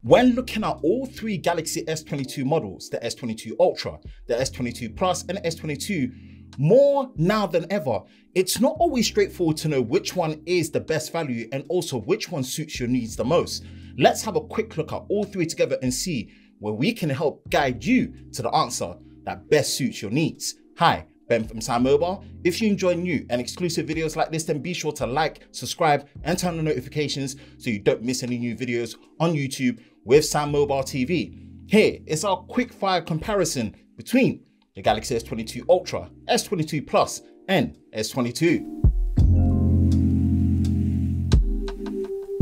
When looking at all three Galaxy S22 models, the S22 Ultra, the S22 Plus and the S22, more now than ever, it's not always straightforward to know which one is the best value and also which one suits your needs the most. Let's have a quick look at all three together and see where we can help guide you to the answer that best suits your needs. Hi, Ben from SamMobile. If you enjoy new and exclusive videos like this, then be sure to like, subscribe and turn on notifications so you don't miss any new videos on YouTube with SamMobile TV. Here is our quick fire comparison between the Galaxy S22 Ultra, S22 Plus and S22.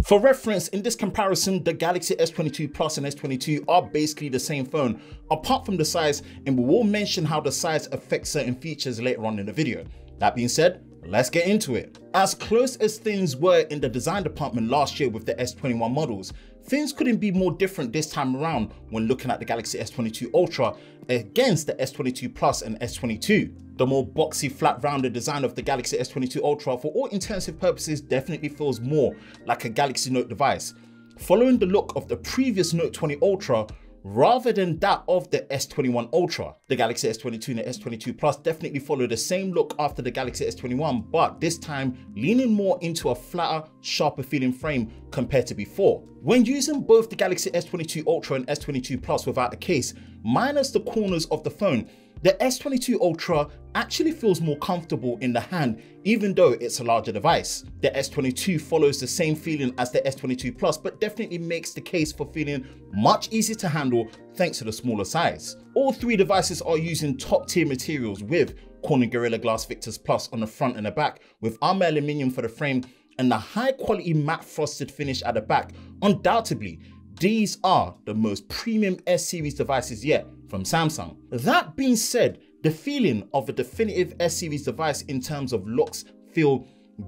For reference, in this comparison, the Galaxy S22 Plus and S22 are basically the same phone, apart from the size, and we will mention how the size affects certain features later on in the video. That being said, let's get into it. As close as things were in the design department last year with the S21 models, things couldn't be more different this time around when looking at the Galaxy S22 Ultra against the S22 Plus and S22. The more boxy, flat-rounded design of the Galaxy S22 Ultra, for all intensive purposes, definitely feels more like a Galaxy Note device, following the look of the previous Note 20 Ultra rather than that of the S21 Ultra. The Galaxy S22 and the S22 Plus definitely follow the same look after the Galaxy S21, but this time leaning more into a flatter, sharper feeling frame compared to before. When using both the Galaxy S22 Ultra and S22 Plus without a case, minus the corners of the phone, the S22 Ultra actually feels more comfortable in the hand, even though it's a larger device. The S22 follows the same feeling as the S22 Plus, but definitely makes the case for feeling much easier to handle thanks to the smaller size. All three devices are using top tier materials with Corning Gorilla Glass Victus Plus on the front and the back, with armor aluminium for the frame and the high quality matte frosted finish at the back. Undoubtedly, these are the most premium S series devices yet from Samsung. That being said, the feeling of a definitive S series device in terms of looks feel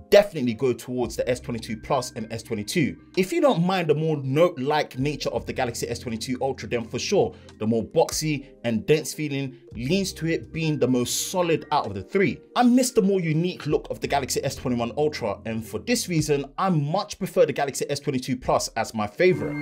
definitely go towards the S22 Plus and S22. If you don't mind the more Note-like nature of the Galaxy S22 Ultra, then for sure, the more boxy and dense feeling leans to it being the most solid out of the three. I miss the more unique look of the Galaxy S21 Ultra, and for this reason, I much prefer the Galaxy S22 Plus as my favorite.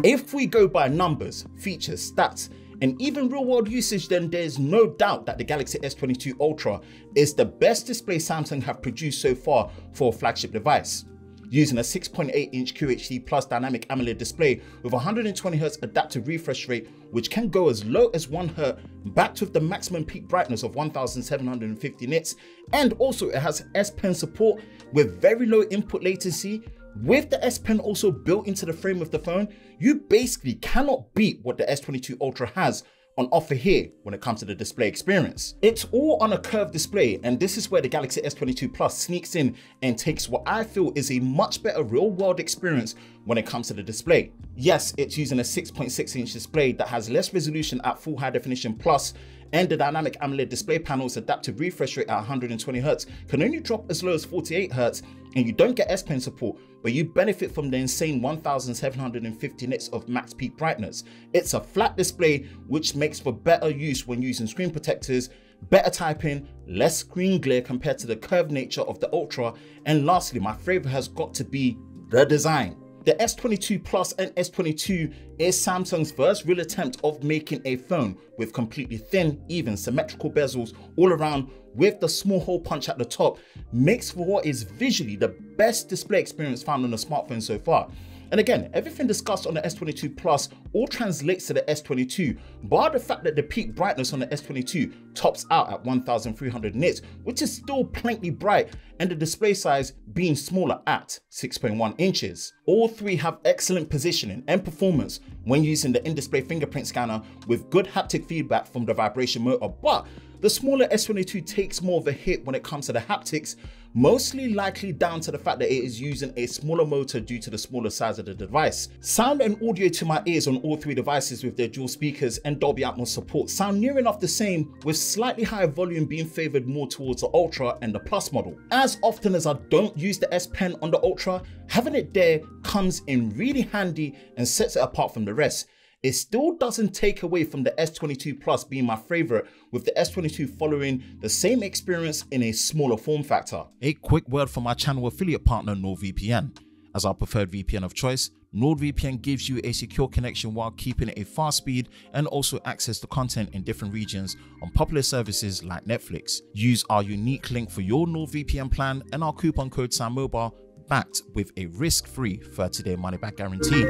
If we go by numbers, features, stats, and even real-world usage, then there's no doubt that the Galaxy S22 Ultra is the best display Samsung have produced so far for a flagship device. Using a 6.8-inch QHD Plus dynamic AMOLED display with 120Hz adaptive refresh rate, which can go as low as 1 Hz, backed with the maximum peak brightness of 1750 nits, and also it has S Pen support with very low input latency. With the S Pen also built into the frame of the phone, you basically cannot beat what the S22 Ultra has on offer here when it comes to the display experience. It's all on a curved display, and this is where the Galaxy S22 Plus sneaks in and takes what I feel is a much better real-world experience when it comes to the display. Yes, it's using a 6.6-inch display that has less resolution at full high definition plus, and the dynamic AMOLED display panel's adaptive refresh rate at 120Hz can only drop as low as 48Hz, and you don't get S Pen support, but you benefit from the insane 1750 nits of max peak brightness. It's a flat display, which makes for better use when using screen protectors, better typing, less screen glare compared to the curved nature of the Ultra, and lastly, my favorite has got to be the design. The S22 Plus and S22 is Samsung's first real attempt of making a phone with completely thin, even symmetrical bezels all around, with the small hole punch at the top, makes for what is visually the best display experience found on a smartphone so far. And again, everything discussed on the S22 Plus all translates to the S22, bar the fact that the peak brightness on the S22 tops out at 1300 nits, which is still plenty bright, and the display size being smaller at 6.1 inches. All three have excellent positioning and performance when using the in-display fingerprint scanner with good haptic feedback from the vibration motor, but the smaller S22 takes more of a hit when it comes to the haptics, mostly likely down to the fact that it is using a smaller motor due to the smaller size of the device. Sound and audio to my ears on all three devices with their dual speakers and Dolby Atmos support sound near enough the same, with slightly higher volume being favored more towards the Ultra and the Plus model. As often as I don't use the S Pen on the Ultra, having it there comes in really handy and sets it apart from the rest. It still doesn't take away from the S22 Plus being my favorite, with the S22 following the same experience in a smaller form factor. A quick word from my channel affiliate partner NordVPN. As our preferred VPN of choice, NordVPN gives you a secure connection while keeping a fast speed and also access to content in different regions on popular services like Netflix. Use our unique link for your NordVPN plan and our coupon code SamMobile, backed with a risk-free 30-day money-back guarantee.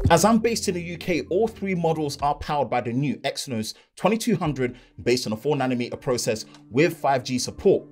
As I'm based in the UK, all three models are powered by the new Exynos 2200 based on a 4nm process with 5G support.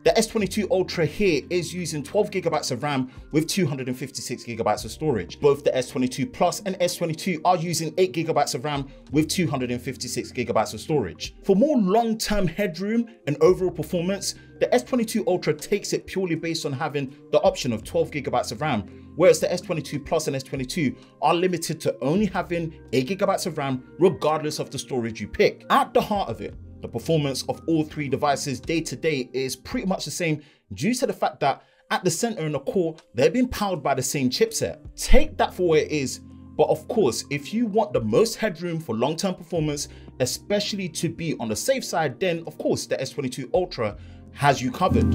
The S22 Ultra here is using 12GB of RAM with 256GB of storage. Both the S22 Plus and S22 are using 8GB of RAM with 256GB of storage. For more long-term headroom and overall performance, the S22 Ultra takes it purely based on having the option of 12GB of RAM, whereas the S22 Plus and S22 are limited to only having 8GB of RAM regardless of the storage you pick. At the heart of it, the performance of all three devices day to day is pretty much the same due to the fact that at the center and the core, they're being powered by the same chipset. Take that for what it is, but of course, if you want the most headroom for long-term performance, especially to be on the safe side, then of course the S22 Ultra has you covered.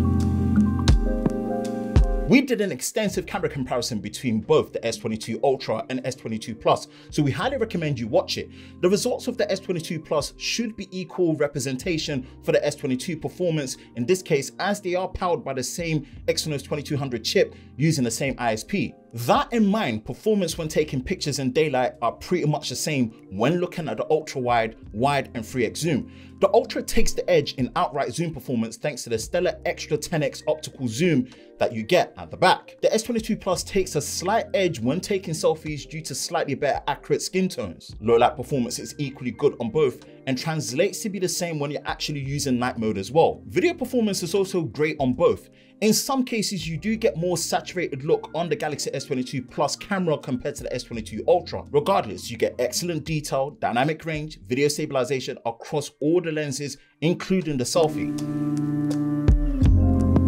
We did an extensive camera comparison between both the S22 Ultra and S22 Plus, so we highly recommend you watch it. The results of the S22 Plus should be equal representation for the S22 performance in this case, as they are powered by the same Exynos 2200 chip using the same ISP. That in mind, performance when taking pictures in daylight are pretty much the same when looking at the ultra wide, wide and 3x zoom. The Ultra takes the edge in outright zoom performance thanks to the stellar extra 10x optical zoom that you get at the back. The S22 Plus takes a slight edge when taking selfies due to slightly better accurate skin tones. Low light performance is equally good on both and translates to be the same when you're actually using night mode as well. Video performance is also great on both. In some cases, you do get more saturated look on the Galaxy S22 Plus camera compared to the S22 Ultra. Regardless, you get excellent detail, dynamic range, video stabilization across all the lenses, including the selfie.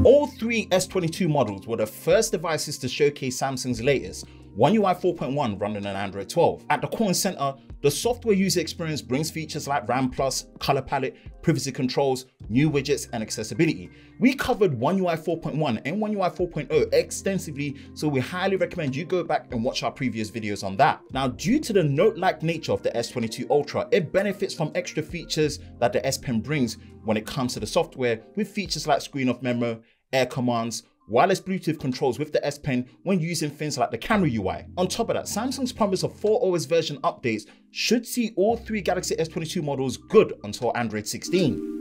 All three S22 models were the first devices to showcase Samsung's latest One UI 4.1 running on Android 12. At the core and center, the software user experience brings features like RAM+, color palette, privacy controls, new widgets, and accessibility. We covered One UI 4.1 and One UI 4.0 extensively, so we highly recommend you go back and watch our previous videos on that. Now, due to the note-like nature of the S22 Ultra, it benefits from extra features that the S Pen brings when it comes to the software, with features like screen off memo, air commands, wireless Bluetooth controls with the S Pen when using things like the camera UI. On top of that, Samsung's promise of 4 OS version updates should see all three Galaxy S22 models good until Android 16.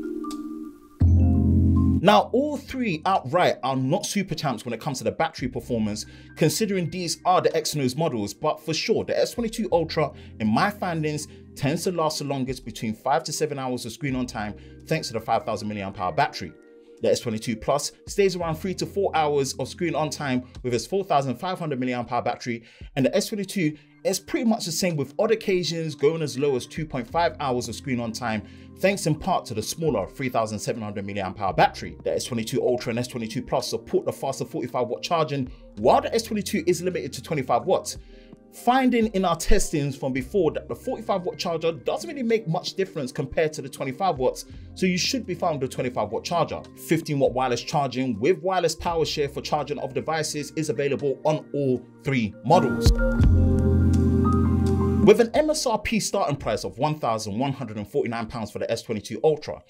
Now, all three outright are not super champs when it comes to the battery performance, considering these are the Exynos models, but for sure, the S22 Ultra, in my findings, tends to last the longest between 5 to 7 hours of screen on time thanks to the 5000 mAh battery. The S22 Plus stays around 3 to 4 hours of screen on time with its 4500 mAh battery, and the S22 is pretty much the same, with odd occasions going as low as 2.5 hours of screen on time, thanks in part to the smaller 3700 mAh battery. The S22 Ultra and S22 Plus support the faster 45-watt charging, while the S22 is limited to 25 watts. Finding in our testings from before that the 45-watt charger doesn't really make much difference compared to the 25 watts, so you should be found with a 25-watt charger. 15-watt wireless charging with wireless power share for charging of devices is available on all three models. With an MSRP starting price of £1,149 for the S22 Ultra,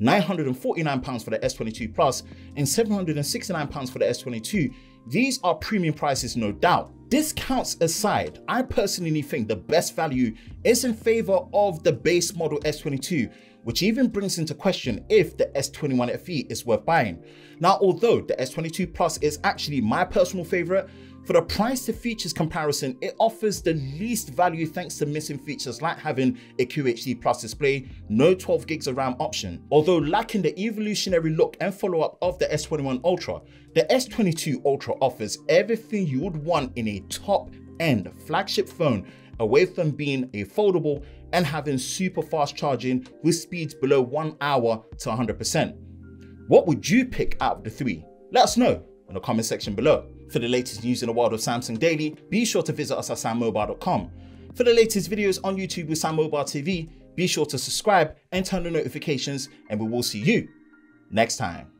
£949 for the S22 Plus, and £769 for the S22, these are premium prices, no doubt. Discounts aside, I personally think the best value is in favor of the base model S22, which even brings into question if the S21 FE is worth buying. Now, although the S22 Plus is actually my personal favorite, for the price to features comparison, it offers the least value thanks to missing features like having a QHD Plus display, no 12 gigs of RAM option. Although lacking the evolutionary look and follow-up of the S21 Ultra, the S22 Ultra offers everything you would want in a top-end flagship phone, away from being a foldable and having super fast charging with speeds below 1 hour to 100%. What would you pick out of the three? Let us know in the comment section below. For the latest news in the world of Samsung Daily, be sure to visit us at SamMobile.com. For the latest videos on YouTube with SamMobile TV, be sure to subscribe and turn on notifications, and we will see you next time.